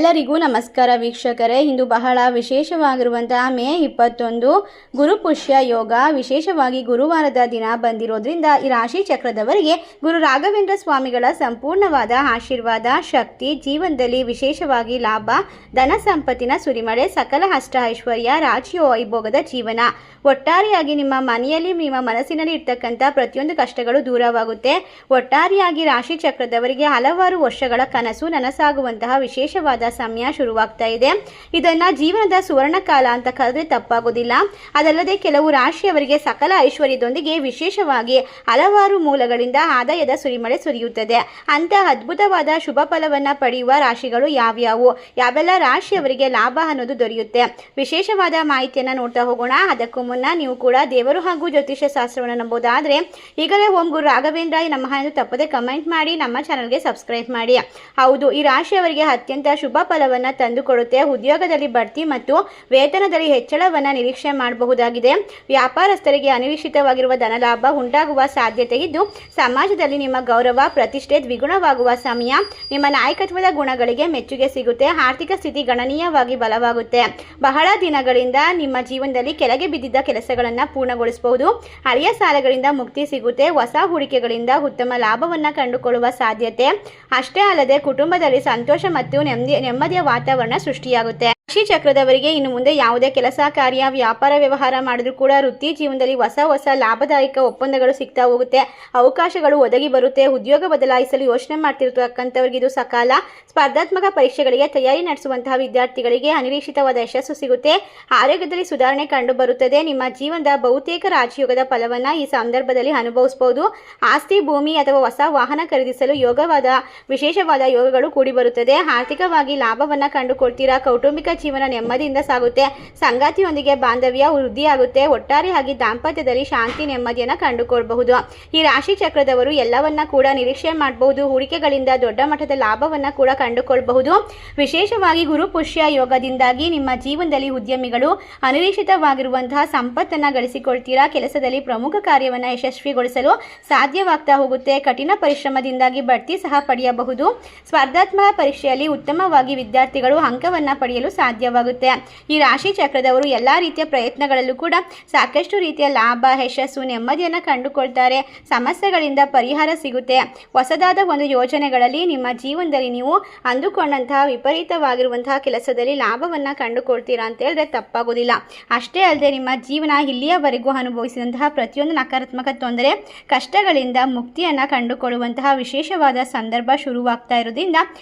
ಎಲ್ಲರಿಗೂ ನಮಸ್ಕಾರ ವೀಕ್ಷಕರೇ. ಇಂದು ಬಹಳ ವಿಶೇಷವಾಗಿರುವಂತಹ ಮೇ 21 ಗುರುಪುಷ್ಯ ಯೋಗ. ವಿಶೇಷವಾಗಿ ಗುರುವಾರದ ದಿನ ಬಂದಿರೋದ್ರಿಂದ ಈ ರಾಶಿ ಚಕ್ರದವರಿಗೆ ಗುರು ರಾಘವೇಂದ್ರ ಸ್ವಾಮಿಗಳ ಸಂಪೂರ್ಣವಾದ ಆಶೀರ್ವಾದ, ಶಕ್ತಿ, ಜೀವನದಲ್ಲಿ ವಿಶೇಷವಾಗಿ ಲಾಭ, ಧನ ಸಂಪತ್ತಿನ ಸುರಿಮಳೆ, ಸಕಲ ಅಷ್ಟ ಐಶ್ವರ್ಯ, ರಾಜ್ಯ ವೈಭೋಗದ ಜೀವನ. ಒಟ್ಟಾರೆಯಾಗಿ ನಿಮ್ಮ ಮನೆಯಲ್ಲಿ, ನಿಮ್ಮ ಮನಸ್ಸಿನಲ್ಲಿ ಇರ್ತಕ್ಕಂಥ ಪ್ರತಿಯೊಂದು ಕಷ್ಟಗಳು ದೂರವಾಗುತ್ತೆ. ಒಟ್ಟಾರೆಯಾಗಿ ರಾಶಿ ಚಕ್ರದವರಿಗೆ ಹಲವಾರು ವರ್ಷಗಳ ಕನಸು ನನಸಾಗುವಂತಹ ವಿಶೇಷವಾದ ಸಮಯ ಶುರುವಾಗ್ತಾ ಇದೆ. ಇದನ್ನ ಜೀವನದ ಸುವರ್ಣ ಕಾಲ ಅಂತ ಕರೆದ್ರೆ ತಪ್ಪಾಗೋದಿಲ್ಲ. ಅದಲ್ಲದೆ ಕೆಲವು ರಾಶಿಯವರಿಗೆ ಸಕಲ ಐಶ್ವರ್ಯದೊಂದಿಗೆ ವಿಶೇಷವಾಗಿ ಹಲವಾರು ಮೂಲಗಳಿಂದ ಆದಾಯದ ಸುರಿಮಳೆ ಸುರಿಯುತ್ತದೆ. ಅಂತ ಅದ್ಭುತವಾದ ಶುಭ ಫಲವನ್ನ ಪಡೆಯುವ ರಾಶಿಗಳು ಯಾವ್ಯಾವು, ಯಾವೆಲ್ಲ ರಾಶಿಯವರಿಗೆ ಲಾಭ ಅನ್ನೋದು ದೊರೆಯುತ್ತೆ, ವಿಶೇಷವಾದ ಮಾಹಿತಿಯನ್ನ ನೋಡ್ತಾ ಹೋಗೋಣ. ಅದಕ್ಕೂ ಮುನ್ನ ನೀವು ಕೂಡ ದೇವರು ಹಾಗೂ ಜ್ಯೋತಿಷ್ಯ ಶಾಸ್ತ್ರವನ್ನು ನಂಬೋದಾದ್ರೆ ಈಗಲೇ ಓಂ ಗುರು ರಾಘವೇಂದ್ರ ನಮಃ ಎಂದು ತಪ್ಪದೆ ಕಮೆಂಟ್ ಮಾಡಿ ನಮ್ಮ ಚಾನಲ್ಗೆ ಸಬ್ಸ್ಕ್ರೈಬ್ ಮಾಡಿ. ಹೌದು, ಈ ರಾಶಿಯವರಿಗೆ ಅತ್ಯಂತ ಶುಭ ಫಲವನ್ನ ತಂದುಕೊಡುತ್ತೆ. ಉದ್ಯೋಗದಲ್ಲಿ ಬಡ್ತಿ ಮತ್ತು ವೇತನದಲ್ಲಿ ಹೆಚ್ಚಳವನ್ನ ನಿರೀಕ್ಷೆ ಮಾಡಬಹುದಾಗಿದೆ. ವ್ಯಾಪಾರಸ್ಥರಿಗೆ ಅನಿರೀಕ್ಷಿತವಾಗಿರುವ ಧನಲಾಭ ಉಂಟಾಗುವ ಸಾಧ್ಯತೆ ಇದ್ದು, ಸಮಾಜದಲ್ಲಿ ನಿಮ್ಮ ಗೌರವ ಪ್ರತಿಷ್ಠೆ ದ್ವಿಗುಣವಾಗುವ ಸಮಯ. ನಿಮ್ಮ ನಾಯಕತ್ವದ ಗುಣಗಳಿಗೆ ಮೆಚ್ಚುಗೆ ಸಿಗುತ್ತೆ. ಆರ್ಥಿಕ ಸ್ಥಿತಿ ಗಣನೀಯವಾಗಿ ಬಲವಾಗುತ್ತೆ. ಬಹಳ ದಿನಗಳಿಂದ ನಿಮ್ಮ ಜೀವನದಲ್ಲಿ ಕೆಳಗೆ ಬಿದ್ದಿದ್ದ ಕೆಲಸಗಳನ್ನು ಪೂರ್ಣಗೊಳಿಸಬಹುದು. ಹಳೆಯ ಸಾಲಗಳಿಂದ ಮುಕ್ತಿ ಸಿಗುತ್ತೆ. ಹೊಸ ಹೂಡಿಕೆಗಳಿಂದ ಉತ್ತಮ ಲಾಭವನ್ನ ಕಂಡುಕೊಳ್ಳುವ ಸಾಧ್ಯತೆ. ಅಷ್ಟೇ ಅಲ್ಲದೆ ಕುಟುಂಬದಲ್ಲಿ ಸಂತೋಷ ಮತ್ತು ನೆಮ್ಮದಿಯ ವಾತಾವರಣ ಸೃಷ್ಟಿಯಾಗುತ್ತೆ. ರಾಶಿ ಚಕ್ರದವರಿಗೆ ಇನ್ನು ಮುಂದೆ ಯಾವುದೇ ಕೆಲಸ ಕಾರ್ಯ ವ್ಯಾಪಾರ ವ್ಯವಹಾರ ಮಾಡಿದ್ರೂ ಕೂಡ ವೃತ್ತಿ ಜೀವನದಲ್ಲಿ ಹೊಸ ಲಾಭದಾಯಕ ಒಪ್ಪಂದಗಳು ಸಿಗ್ತಾ ಹೋಗುತ್ತೆ. ಅವಕಾಶಗಳು ಒದಗಿ ಬರುತ್ತೆ. ಉದ್ಯೋಗ ಬದಲಾಯಿಸಲು ಯೋಚನೆ ಮಾಡ್ತಿರ್ತಕ್ಕಂಥವ್ರಿಗೆ ಇದು ಸಕಾಲ. ಸ್ಪರ್ಧಾತ್ಮಕ ಪರೀಕ್ಷೆಗಳಿಗೆ ತಯಾರಿ ನಡೆಸುವಂತಹ ವಿದ್ಯಾರ್ಥಿಗಳಿಗೆ ಅನಿರೀಕ್ಷಿತವಾದ ಯಶಸ್ಸು ಸಿಗುತ್ತೆ. ಆರೋಗ್ಯದಲ್ಲಿ ಸುಧಾರಣೆ ಕಂಡು ಬರುತ್ತದೆ. ನಿಮ್ಮ ಜೀವನದ ಬಹುತೇಕ ರಾಜಯೋಗದ ಫಲವನ್ನ ಈ ಸಂದರ್ಭದಲ್ಲಿ ಅನುಭವಿಸಬಹುದು. ಆಸ್ತಿ, ಭೂಮಿ ಅಥವಾ ಹೊಸ ವಾಹನ ಖರೀದಿಸಲು ವಿಶೇಷವಾದ ಯೋಗಗಳು ಕೂಡಿ ಬರುತ್ತದೆ. ಆರ್ಥಿಕವಾಗಿ ಲಾಭವನ್ನ ಕಂಡುಕೊಳ್ತೀರಾ. ಕೌಟುಂಬಿಕ ಜೀವನ ನೆಮ್ಮದಿಯಿಂದ ಸಾಗುತ್ತೆ. ಸಂಗಾತಿಯೊಂದಿಗೆ ಬಾಂಧವ್ಯ ವೃದ್ಧಿಯಾಗುತ್ತೆ. ಒಟ್ಟಾರೆಯಾಗಿ ದಾಂಪತ್ಯದಲ್ಲಿ ಶಾಂತಿ, ನೆಮ್ಮದಿಯನ್ನು ಕಂಡುಕೊಳ್ಳಬಹುದು. ಈ ರಾಶಿ ಚಕ್ರದವರು ಎಲ್ಲವನ್ನ ಕೂಡ ನಿರೀಕ್ಷೆ ಮಾಡಬಹುದು. ಹೂಡಿಕೆಗಳಿಂದ ದೊಡ್ಡ ಮಟ್ಟದ ಲಾಭವನ್ನ ಕೂಡ ಕಂಡುಕೊಳ್ಳಬಹುದು. ವಿಶೇಷವಾಗಿ ಗುರುಪುಷ್ಯ ಯೋಗದಿಂದಾಗಿ ನಿಮ್ಮ ಜೀವನದಲ್ಲಿ ಉದ್ಯಮಿಗಳು ಅನಿರೀಕ್ಷಿತವಾಗಿರುವಂತಹ ಸಂಪತ್ತನ್ನ ಗಳಿಸಿಕೊಳ್ತೀರಾ. ಕೆಲಸದಲ್ಲಿ ಪ್ರಮುಖ ಕಾರ್ಯವನ್ನ ಯಶಸ್ವಿಗೊಳಿಸಲು ಸಾಧ್ಯವಾಗ್ತಾ ಹೋಗುತ್ತೆ. ಕಠಿಣ ಪರಿಶ್ರಮದಿಂದಾಗಿ ಬಡ್ತಿ ಸಹ ಪಡೆಯಬಹುದು. ಸ್ಪರ್ಧಾತ್ಮಕ ಪರೀಕ್ಷೆಯಲ್ಲಿ ಉತ್ತಮವಾಗಿ ವಿದ್ಯಾರ್ಥಿಗಳು ಅಂಕವನ್ನ ಪಡೆಯಲು ಸಾಧ್ಯವಾಗುತ್ತೆ. ಈ ರಾಶಿ ಚಕ್ರದವರು ಎಲ್ಲಾ ರೀತಿಯ ಪ್ರಯತ್ನಗಳಲ್ಲೂ ಕೂಡ ಸಾಕಷ್ಟು ರೀತಿಯ ಲಾಭ, ಯಶಸ್ಸು, ನೆಮ್ಮದಿಯನ್ನು ಕಂಡುಕೊಳ್ತಾರೆ. ಸಮಸ್ಯೆಗಳಿಂದ ಪರಿಹಾರ ಸಿಗುತ್ತೆ. ಹೊಸದಾದ ಒಂದು ಯೋಜನೆಗಳಲ್ಲಿ ನಿಮ್ಮ ಜೀವನದಲ್ಲಿ ನೀವು ಅಂದುಕೊಂಡಂತಹ ವಿಪರೀತವಾಗಿರುವಂತಹ ಕೆಲಸದಲ್ಲಿ ಲಾಭವನ್ನ ಕಂಡುಕೊಳ್ತೀರಾ ಅಂತ ಹೇಳಿದ್ರೆ ತಪ್ಪಾಗೋದಿಲ್ಲ. ಅಷ್ಟೇ ಅಲ್ಲದೆ ನಿಮ್ಮ ಜೀವನ ಇಲ್ಲಿಯವರೆಗೂ ಅನುಭವಿಸಿದಂತಹ ಪ್ರತಿಯೊಂದು ನಕಾರಾತ್ಮಕ ತೊಂದರೆ, ಕಷ್ಟಗಳಿಂದ ಮುಕ್ತಿಯನ್ನ ಕಂಡುಕೊಳ್ಳುವಂತಹ ವಿಶೇಷವಾದ ಸಂದರ್ಭ ಶುರುವಾಗ್ತಾ ಇರೋದ್ರಿಂದ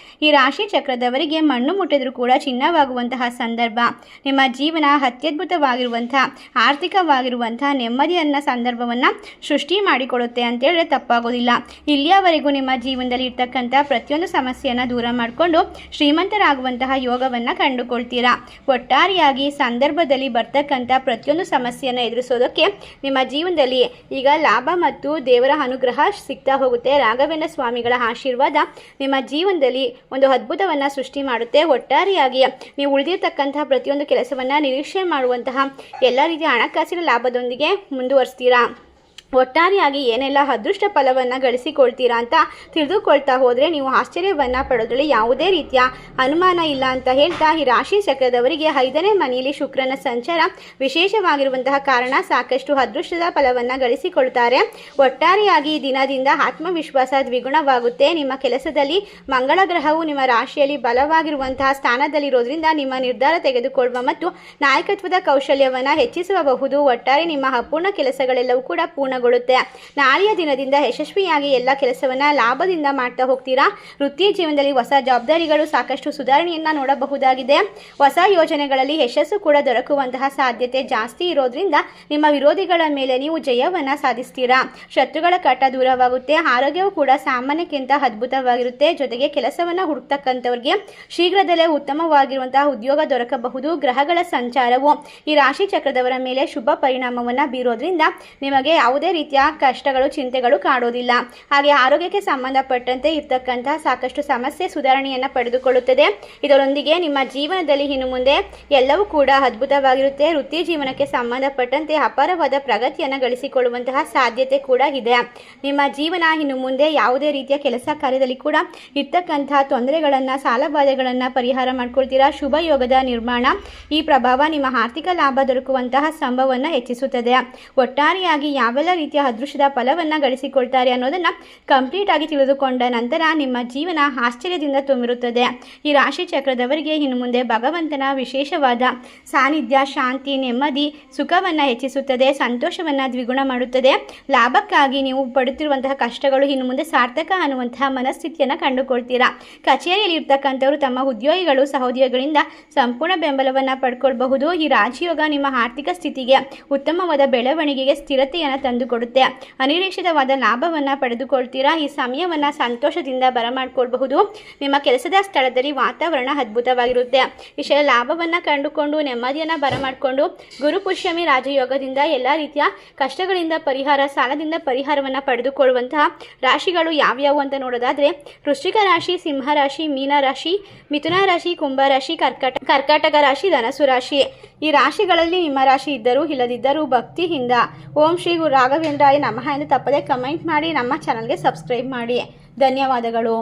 ಈ ರಾಶಿ ಚಕ್ರದವರಿಗೆ ಮಣ್ಣು ಮುಟ್ಟಿದ್ರೂ ಕೂಡ ಚಿನ್ನವಾಗುವಂತಹ ಸಂದರ್ಭ. ನಿಮ್ಮ ಜೀವನ ಅತ್ಯದ್ಭುತವಾಗಿರುವಂತಹ ಆರ್ಥಿಕವಾಗಿರುವಂತಹ ನೆಮ್ಮದಿಯನ್ನ ಸಂದರ್ಭವನ್ನ ಸೃಷ್ಟಿ ಮಾಡಿಕೊಡುತ್ತೆ ಅಂತ ಹೇಳಿದ್ರೆ ತಪ್ಪಾಗೋದಿಲ್ಲ. ಇಲ್ಲಿಯವರೆಗೂ ನಿಮ್ಮ ಜೀವನದಲ್ಲಿ ಇರ್ತಕ್ಕಂಥ ಪ್ರತಿಯೊಂದು ಸಮಸ್ಯೆಯನ್ನು ದೂರ ಮಾಡಿಕೊಂಡು ಶ್ರೀಮಂತರಾಗುವಂತಹ ಯೋಗವನ್ನ ಕಂಡುಕೊಳ್ತೀರಾ. ಒಟ್ಟಾರೆಯಾಗಿ ಸಂದರ್ಭದಲ್ಲಿ ಬರ್ತಕ್ಕಂಥ ಪ್ರತಿಯೊಂದು ಸಮಸ್ಯೆಯನ್ನು ಎದುರಿಸೋದಕ್ಕೆ ನಿಮ್ಮ ಜೀವನದಲ್ಲಿ ಈಗ ಲಾಭ ಮತ್ತು ದೇವರ ಅನುಗ್ರಹ ಸಿಗ್ತಾ ಹೋಗುತ್ತೆ. ರಾಘವೇಂದ್ರ ಸ್ವಾಮಿಗಳ ಆಶೀರ್ವಾದ ನಿಮ್ಮ ಜೀವನದಲ್ಲಿ ಒಂದು ಅದ್ಭುತವನ್ನ ಸೃಷ್ಟಿ ಮಾಡುತ್ತೆ. ಒಟ್ಟಾರೆಯಾಗಿ ನೀವು ಉಳಿದಿರ್ತಕ್ಕಂತಹ ಪ್ರತಿಯೊಂದು ಕೆಲಸವನ್ನ ನಿರೀಕ್ಷೆ ಮಾಡುವಂತಹ ಎಲ್ಲ ರೀತಿಯ ಹಣಕಾಸಿನ ಲಾಭದೊಂದಿಗೆ ಮುಂದುವರಿಸ್ತೀರಾ. ಒಟ್ಟಾರೆಯಾಗಿ ಏನೆಲ್ಲ ಅದೃಷ್ಟ ಫಲವನ್ನು ಗಳಿಸಿಕೊಳ್ತೀರಾ ಅಂತ ತಿಳಿದುಕೊಳ್ತಾ ಹೋದರೆ ನೀವು ಆಶ್ಚರ್ಯವನ್ನು ಪಡೋದ್ರಲ್ಲಿ ಯಾವುದೇ ರೀತಿಯ ಅನುಮಾನ ಇಲ್ಲ ಅಂತ ಹೇಳ್ತಾ, ಈ ರಾಶಿ ಚಕ್ರದವರಿಗೆ 5ನೇ ಮನೆಯಲ್ಲಿ ಶುಕ್ರನ ಸಂಚಾರ ವಿಶೇಷವಾಗಿರುವಂತಹ ಕಾರಣ ಸಾಕಷ್ಟು ಅದೃಷ್ಟದ ಫಲವನ್ನು ಗಳಿಸಿಕೊಳ್ತಾರೆ. ಒಟ್ಟಾರೆಯಾಗಿ ದಿನದಿಂದ ಆತ್ಮವಿಶ್ವಾಸ ದ್ವಿಗುಣವಾಗುತ್ತೆ. ನಿಮ್ಮ ಕೆಲಸದಲ್ಲಿ ಮಂಗಳ ಗ್ರಹವು ನಿಮ್ಮ ರಾಶಿಯಲ್ಲಿ ಬಲವಾಗಿರುವಂತಹ ಸ್ಥಾನದಲ್ಲಿರೋದ್ರಿಂದ ನಿಮ್ಮ ನಿರ್ಧಾರ ತೆಗೆದುಕೊಳ್ಳುವ ಮತ್ತು ನಾಯಕತ್ವದ ಕೌಶಲ್ಯವನ್ನು ಹೆಚ್ಚಿಸಬಹುದು. ಒಟ್ಟಾರೆ ನಿಮ್ಮ ಅಪೂರ್ಣ ಕೆಲಸಗಳೆಲ್ಲವೂ ಕೂಡ ಪೂರ್ಣ ನಾಳೆಯ ದಿನದಿಂದ ಯಶಸ್ವಿಯಾಗಿ ಎಲ್ಲ ಕೆಲಸವನ್ನ ಲಾಭದಿಂದ ಮಾಡ್ತಾ ಹೋಗ್ತೀರಾ. ವೃತ್ತಿ ಜೀವನದಲ್ಲಿ ಹೊಸ ಜವಾಬ್ದಾರಿಗಳು ಸಾಕಷ್ಟು ಸುಧಾರಣೆಯನ್ನ ನೋಡಬಹುದಾಗಿದೆ. ಹೊಸ ಯೋಜನೆಗಳಲ್ಲಿ ಯಶಸ್ಸು ಕೂಡ ದೊರಕುವಂತಹ ಸಾಧ್ಯತೆ ಜಾಸ್ತಿ ಇರೋದ್ರಿಂದ ನಿಮ್ಮ ವಿರೋಧಿಗಳ ಮೇಲೆ ನೀವು ಜಯವನ್ನ ಸಾಧಿಸ್ತೀರಾ. ಶತ್ರುಗಳ ಕಾಟ ದೂರವಾಗುತ್ತೆ. ಆರೋಗ್ಯವು ಕೂಡ ಸಾಮಾನ್ಯಕ್ಕಿಂತ ಅದ್ಭುತವಾಗಿರುತ್ತೆ. ಜೊತೆಗೆ ಕೆಲಸವನ್ನ ಹುಡುಕ್ತಕ್ಕಂಥವ್ರಿಗೆ ಶೀಘ್ರದಲ್ಲೇ ಉತ್ತಮವಾಗಿರುವಂತಹ ಉದ್ಯೋಗ ದೊರಕಬಹುದು. ಗ್ರಹಗಳ ಸಂಚಾರವು ಈ ರಾಶಿ ಚಕ್ರದವರ ಮೇಲೆ ಶುಭ ಪರಿಣಾಮವನ್ನ ಬೀರೋದ್ರಿಂದ ನಿಮಗೆ ಯಾವುದೇ ಯಾವುದೇ ರೀತಿಯ ಕಷ್ಟಗಳು ಚಿಂತೆಗಳು ಕಾಡೋದಿಲ್ಲ. ಹಾಗೆ ಆರೋಗ್ಯಕ್ಕೆ ಸಂಬಂಧಪಟ್ಟಂತೆ ಇರ್ತಕ್ಕಂತಹ ಸಾಕಷ್ಟು ಸಮಸ್ಯೆ ಸುಧಾರಣೆಯನ್ನು ಪಡೆದುಕೊಳ್ಳುತ್ತದೆ. ಇದರೊಂದಿಗೆ ನಿಮ್ಮ ಜೀವನದಲ್ಲಿ ಇನ್ನು ಮುಂದೆ ಎಲ್ಲವೂ ಕೂಡ ಅದ್ಭುತವಾಗಿರುತ್ತೆ. ವೃತ್ತಿ ಜೀವನಕ್ಕೆ ಸಂಬಂಧಪಟ್ಟಂತೆ ಅಪಾರವಾದ ಪ್ರಗತಿಯನ್ನು ಗಳಿಸಿಕೊಳ್ಳುವಂತಹ ಸಾಧ್ಯತೆ ಕೂಡ ಇದೆ. ನಿಮ್ಮ ಜೀವನ ಇನ್ನು ಮುಂದೆ ಯಾವುದೇ ರೀತಿಯ ಕೆಲಸ ಕಾರ್ಯದಲ್ಲಿ ಕೂಡ ಇರ್ತಕ್ಕಂತಹ ತೊಂದರೆಗಳನ್ನು ಸಾಲಬಾಧೆಗಳನ್ನು ಪರಿಹಾರ ಮಾಡ್ಕೊಳ್ತೀರಾ. ಶುಭ ಯೋಗದ ನಿರ್ಮಾಣ ಈ ಪ್ರಭಾವ ನಿಮ್ಮ ಆರ್ಥಿಕ ಲಾಭ ದೊರಕುವಂತಹ ಸಂಭವವನ್ನು ಹೆಚ್ಚಿಸುತ್ತದೆ. ಒಟ್ಟಾರೆಯಾಗಿ ಯಾವೆಲ್ಲ ರೀತಿಯ ಅದೃಷ್ಟದ ಫಲವನ್ನು ಗಳಿಸಿಕೊಳ್ತಾರೆ ಅನ್ನೋದನ್ನು ಕಂಪ್ಲೀಟ್ ಆಗಿ ತಿಳಿದುಕೊಂಡ ನಂತರ ನಿಮ್ಮ ಜೀವನ ಆಶ್ಚರ್ಯದಿಂದ ತುಂಬಿರುತ್ತದೆ. ಈ ರಾಶಿ ಚಕ್ರದವರಿಗೆ ಇನ್ನು ಮುಂದೆ ಭಗವಂತನ ವಿಶೇಷವಾದ ಸಾನ್ನಿಧ್ಯ, ಶಾಂತಿ, ನೆಮ್ಮದಿ, ಸುಖವನ್ನು ಹೆಚ್ಚಿಸುತ್ತದೆ, ಸಂತೋಷವನ್ನು ದ್ವಿಗುಣ ಮಾಡುತ್ತದೆ. ಲಾಭಕ್ಕಾಗಿ ನೀವು ಪಡುತ್ತಿರುವಂತಹ ಕಷ್ಟಗಳು ಇನ್ನು ಮುಂದೆ ಸಾರ್ಥಕ ಅನ್ನುವಂತಹ ಮನಸ್ಥಿತಿಯನ್ನು ಕಂಡುಕೊಳ್ತೀರಾ. ಕಚೇರಿಯಲ್ಲಿ ಇರ್ತಕ್ಕಂಥವರು ತಮ್ಮ ಉದ್ಯೋಗಿಗಳು ಸಹೋದ್ಯೋಗಿಗಳಿಂದ ಸಂಪೂರ್ಣ ಬೆಂಬಲವನ್ನು ಪಡ್ಕೊಳ್ಬಹುದು. ಈ ರಾಜಯೋಗ ನಿಮ್ಮ ಆರ್ಥಿಕ ಸ್ಥಿತಿಗೆ ಉತ್ತಮವಾದ ಬೆಳವಣಿಗೆಗೆ ಸ್ಥಿರತೆಯನ್ನು ತಂದುಕೊಡುತ್ತೆ. ಅನಿರೀಕ್ಷಿತವಾದ ಲಾಭವನ್ನು ಪಡೆದುಕೊಳ್ತೀರಾ. ಈ ಸಮಯವನ್ನು ಸಂತೋಷದಿಂದ ಬರಮಾಡ್ಕೊಳ್ಬಹುದು. ನಿಮ್ಮ ಕೆಲಸದ ಸ್ಥಳದಲ್ಲಿ ವಾತಾವರಣ ಅದ್ಭುತವಾಗಿರುತ್ತೆ. ಇಷ್ಟೆಲ್ಲ ಲಾಭವನ್ನು ಕಂಡುಕೊಂಡು ನೆಮ್ಮದಿಯನ್ನು ಬರಮಾಡಿಕೊಂಡು ಗುರುಪುಷ್ಯಮಿ ರಾಜಯೋಗದಿಂದ ಎಲ್ಲ ರೀತಿಯ ಕಷ್ಟಗಳಿಂದ ಪರಿಹಾರ, ಸಾಲದಿಂದ ಪರಿಹಾರವನ್ನು ಪಡೆದುಕೊಳ್ಳುವಂತಹ ರಾಶಿಗಳು ಯಾವ್ಯಾವು ಅಂತ ನೋಡೋದಾದರೆ ವೃಶ್ಚಿಕ ರಾಶಿ, ಸಿಂಹ ರಾಶಿ, ಮೀನ ರಾಶಿ, ಮಿಥುನ ರಾಶಿ, ಕುಂಭ ರಾಶಿ, ಕರ್ಕಾಟಕ ರಾಶಿ, ಧನಸು ರಾಶಿ. ಈ ರಾಶಿಗಳಲ್ಲಿ ನಿಮ್ಮ ರಾಶಿ ಇದ್ದರೂ ಇಲ್ಲದಿದ್ದರೂ ಭಕ್ತಿಯಿಂದ ಓಂ ಶ್ರೀ ಗುರು ರಾಘವೇಂದ್ರಾಯ ನಮಃ ಎಂದು ತಪ್ಪದೆ ಕಮೆಂಟ್ ಮಾಡಿ ನಮ್ಮ ಚಾನಲ್ಗೆ ಸಬ್ಸ್ಕ್ರೈಬ್ ಮಾಡಿ. ಧನ್ಯವಾದಗಳು.